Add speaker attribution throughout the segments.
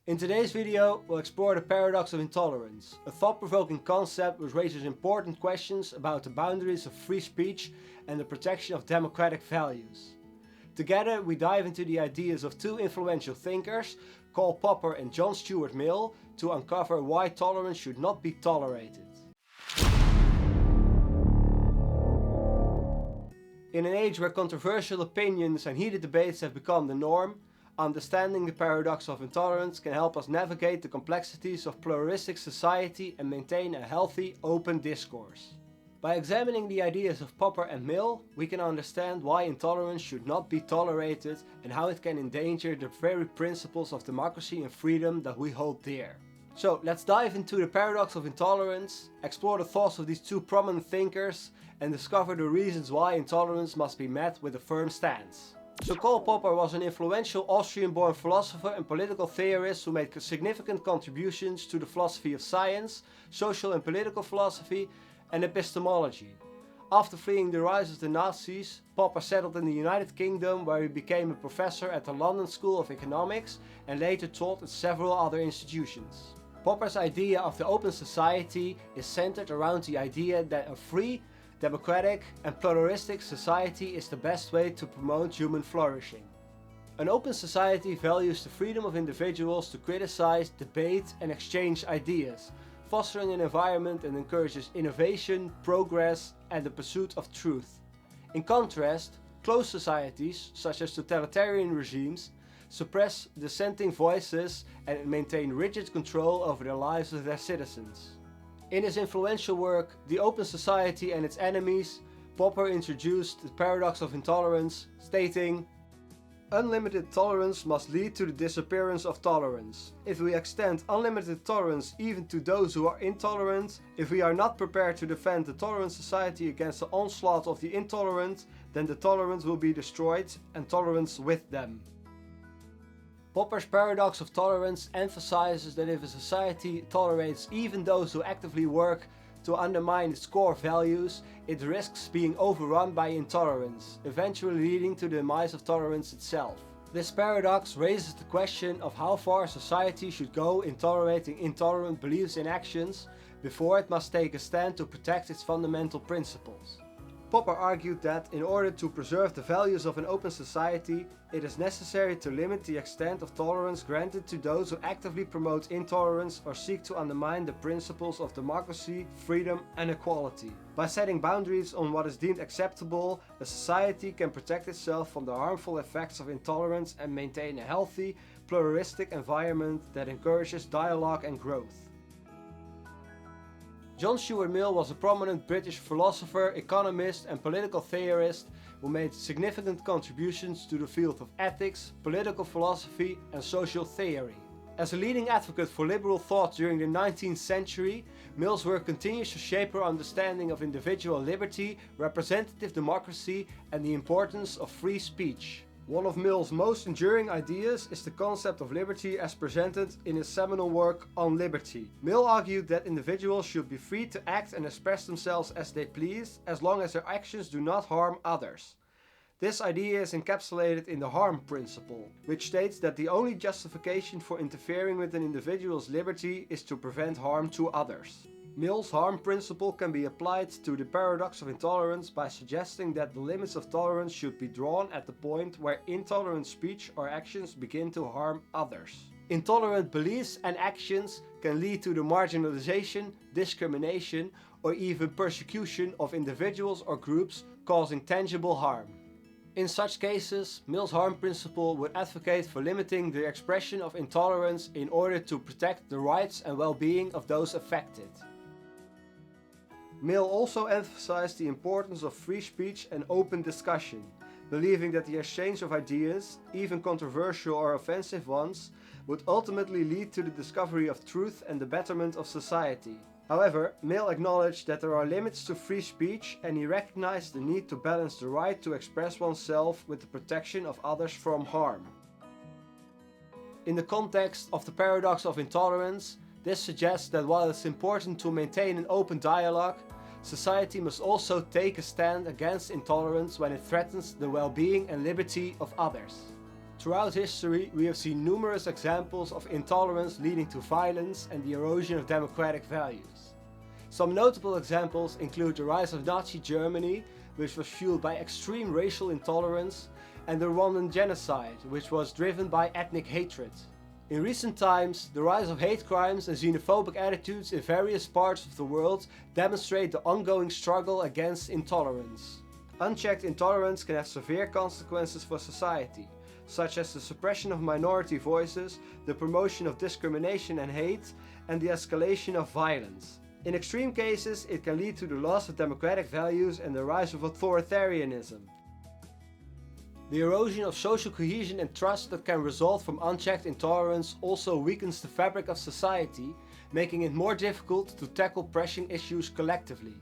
Speaker 1: In today's video, we'll explore the paradox of intolerance, a thought-provoking concept which raises important questions about the boundaries of free speech and the protection of democratic values. Together, we dive into the ideas of two influential thinkers, Karl Popper and John Stuart Mill, to uncover why tolerance should not be tolerated. In an age where controversial opinions and heated debates have become the norm, understanding the paradox of intolerance can help us navigate the complexities of pluralistic society and maintain a healthy, open discourse. By examining the ideas of Popper and Mill, we can understand why intolerance should not be tolerated and how it can endanger the very principles of democracy and freedom that we hold dear. So let's dive into the paradox of intolerance, explore the thoughts of these two prominent thinkers, and discover the reasons why intolerance must be met with a firm stance. So Karl Popper was an influential Austrian-born philosopher and political theorist who made significant contributions to the philosophy of science, social and political philosophy, and epistemology. After fleeing the rise of the Nazis, Popper settled in the United Kingdom, where he became a professor at the London School of Economics and later taught at several other institutions. Popper's idea of the open society is centered around the idea that a free, democratic and pluralistic society is the best way to promote human flourishing. An open society values the freedom of individuals to criticize, debate and exchange ideas, fostering an environment that encourages innovation, progress and the pursuit of truth. In contrast, closed societies, such as totalitarian regimes, suppress dissenting voices and maintain rigid control over the lives of their citizens. In his influential work, The Open Society and Its Enemies, Popper introduced the paradox of intolerance, stating, "Unlimited tolerance must lead to the disappearance of tolerance. If we extend unlimited tolerance even to those who are intolerant, if we are not prepared to defend the tolerant society against the onslaught of the intolerant, then the tolerant will be destroyed and tolerance with them." Popper's paradox of tolerance emphasizes that if a society tolerates even those who actively work to undermine its core values, it risks being overrun by intolerance, eventually leading to the demise of tolerance itself. This paradox raises the question of how far society should go in tolerating intolerant beliefs and actions before it must take a stand to protect its fundamental principles. Popper argued that in order to preserve the values of an open society, it is necessary to limit the extent of tolerance granted to those who actively promote intolerance or seek to undermine the principles of democracy, freedom and equality. By setting boundaries on what is deemed acceptable, a society can protect itself from the harmful effects of intolerance and maintain a healthy, pluralistic environment that encourages dialogue and growth. John Stuart Mill was a prominent British philosopher, economist and political theorist who made significant contributions to the field of ethics, political philosophy and social theory. As a leading advocate for liberal thought during the 19th century, Mill's work continues to shape our understanding of individual liberty, representative democracy and the importance of free speech. One of Mill's most enduring ideas is the concept of liberty as presented in his seminal work On Liberty. Mill argued that individuals should be free to act and express themselves as they please, as long as their actions do not harm others. This idea is encapsulated in the harm principle, which states that the only justification for interfering with an individual's liberty is to prevent harm to others. Mill's harm principle can be applied to the paradox of intolerance by suggesting that the limits of tolerance should be drawn at the point where intolerant speech or actions begin to harm others. Intolerant beliefs and actions can lead to the marginalization, discrimination, or even persecution of individuals or groups, causing tangible harm. In such cases, Mill's harm principle would advocate for limiting the expression of intolerance in order to protect the rights and well-being of those affected. Mill also emphasized the importance of free speech and open discussion, believing that the exchange of ideas, even controversial or offensive ones, would ultimately lead to the discovery of truth and the betterment of society. However, Mill acknowledged that there are limits to free speech and he recognized the need to balance the right to express oneself with the protection of others from harm. In the context of the paradox of intolerance, this suggests that while it's important to maintain an open dialogue, society must also take a stand against intolerance when it threatens the well-being and liberty of others. Throughout history, we have seen numerous examples of intolerance leading to violence and the erosion of democratic values. Some notable examples include the rise of Nazi Germany, which was fueled by extreme racial intolerance, and the Rwandan genocide, which was driven by ethnic hatred. In recent times, the rise of hate crimes and xenophobic attitudes in various parts of the world demonstrate the ongoing struggle against intolerance. Unchecked intolerance can have severe consequences for society, such as the suppression of minority voices, the promotion of discrimination and hate, and the escalation of violence. In extreme cases, it can lead to the loss of democratic values and the rise of authoritarianism. The erosion of social cohesion and trust that can result from unchecked intolerance also weakens the fabric of society, making it more difficult to tackle pressing issues collectively.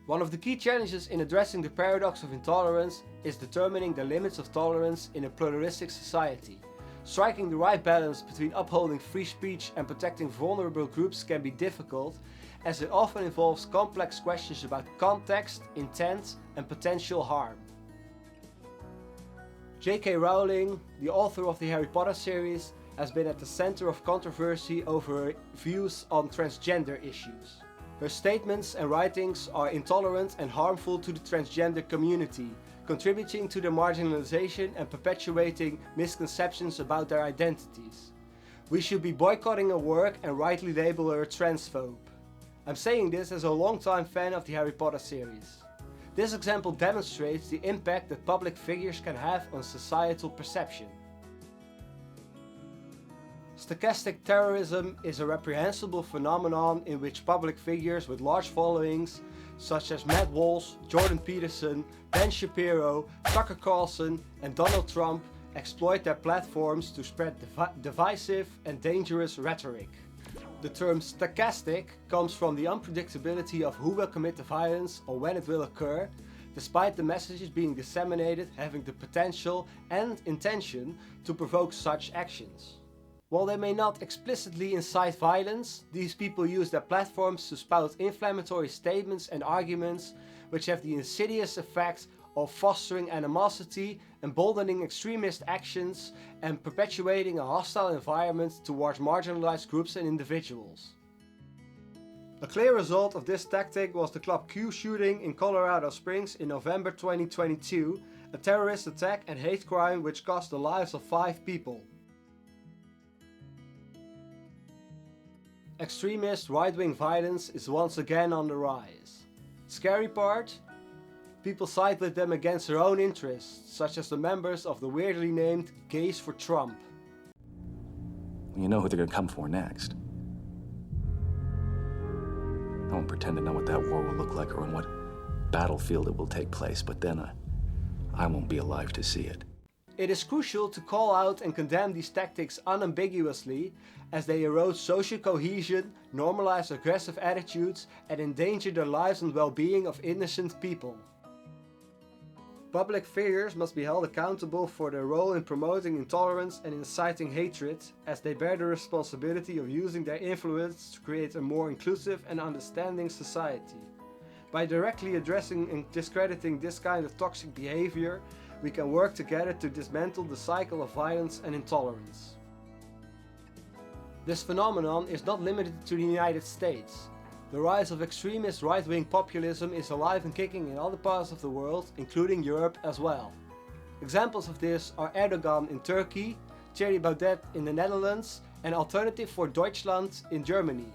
Speaker 1: One of the key challenges in addressing the paradox of intolerance is determining the limits of tolerance in a pluralistic society. Striking the right balance between upholding free speech and protecting vulnerable groups can be difficult, as it often involves complex questions about context, intent, and potential harm. J.K. Rowling, the author of the Harry Potter series, has been at the center of controversy over her views on transgender issues. Her statements and writings are intolerant and harmful to the transgender community, contributing to their marginalization and perpetuating misconceptions about their identities. We should be boycotting her work and rightly label her a transphobe. I'm saying this as a longtime fan of the Harry Potter series. This example demonstrates the impact that public figures can have on societal perception. Stochastic terrorism is a reprehensible phenomenon in which public figures with large followings, such as Walsh, Jordan Peterson, Ben Shapiro, Tucker Carlson, and Donald Trump, exploit their platforms to spread divisive and dangerous rhetoric. The term stochastic comes from the unpredictability of who will commit the violence or when it will occur, despite the messages being disseminated having the potential and intention to provoke such actions. While they may not explicitly incite violence, these people use their platforms to spout inflammatory statements and arguments which have the insidious effect of fostering animosity, emboldening extremist actions, and perpetuating a hostile environment towards marginalized groups and individuals. A clear result of this tactic was the Club Q shooting in Colorado Springs in November 2022, a terrorist attack and hate crime which cost the lives of 5 people. Extremist right-wing violence is once again on the rise. Scary part? People side with them against their own interests, such as the members of the weirdly named Gays for Trump.
Speaker 2: You know who they're gonna come for next. I won't pretend to know what that war will look like or on what battlefield it will take place, but then I won't be alive to see it.
Speaker 1: It is crucial to call out and condemn these tactics unambiguously, as they erode social cohesion, normalize aggressive attitudes, and endanger the lives and well-being of innocent people. Public figures must be held accountable for their role in promoting intolerance and inciting hatred, as they bear the responsibility of using their influence to create a more inclusive and understanding society. By directly addressing and discrediting this kind of toxic behavior, we can work together to dismantle the cycle of violence and intolerance. This phenomenon is not limited to the United States. The rise of extremist right-wing populism is alive and kicking in other parts of the world, including Europe as well. Examples of this are Erdogan in Turkey, Thierry Baudet in the Netherlands, and Alternative for Deutschland in Germany.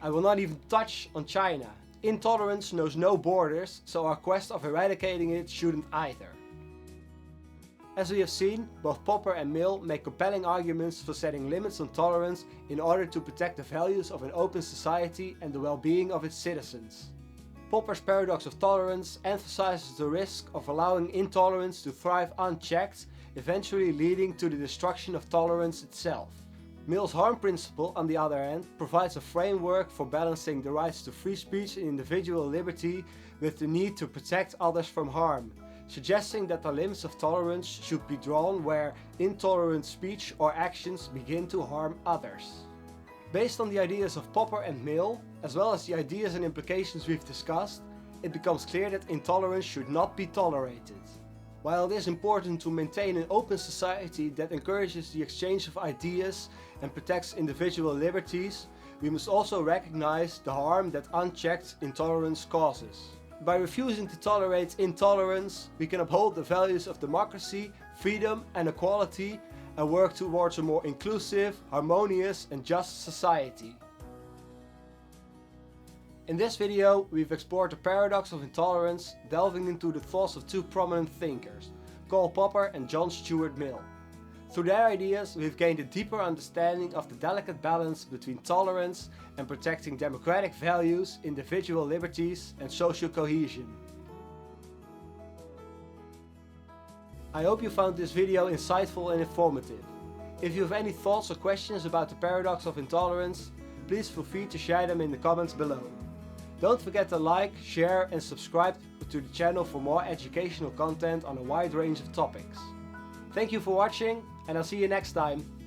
Speaker 1: I will not even touch on China. Intolerance knows no borders, so our quest of eradicating it shouldn't either. As we have seen, both Popper and Mill make compelling arguments for setting limits on tolerance in order to protect the values of an open society and the well-being of its citizens. Popper's paradox of tolerance emphasizes the risk of allowing intolerance to thrive unchecked, eventually leading to the destruction of tolerance itself. Mill's harm principle, on the other hand, provides a framework for balancing the rights to free speech and individual liberty with the need to protect others from harm, suggesting that the limits of tolerance should be drawn where intolerant speech or actions begin to harm others. Based on the ideas of Popper and Mill, as well as the ideas and implications we've discussed, it becomes clear that intolerance should not be tolerated. While it is important to maintain an open society that encourages the exchange of ideas and protects individual liberties, we must also recognize the harm that unchecked intolerance causes. By refusing to tolerate intolerance, we can uphold the values of democracy, freedom and equality and work towards a more inclusive, harmonious and just society. In this video, we've explored the paradox of intolerance, delving into the thoughts of two prominent thinkers, Karl Popper and John Stuart Mill. Through their ideas, we've gained a deeper understanding of the delicate balance between tolerance and protecting democratic values, individual liberties, and social cohesion. I hope you found this video insightful and informative. If you have any thoughts or questions about the paradox of intolerance, please feel free to share them in the comments below. Don't forget to like, share and subscribe to the channel for more educational content on a wide range of topics. Thank you for watching and I'll see you next time.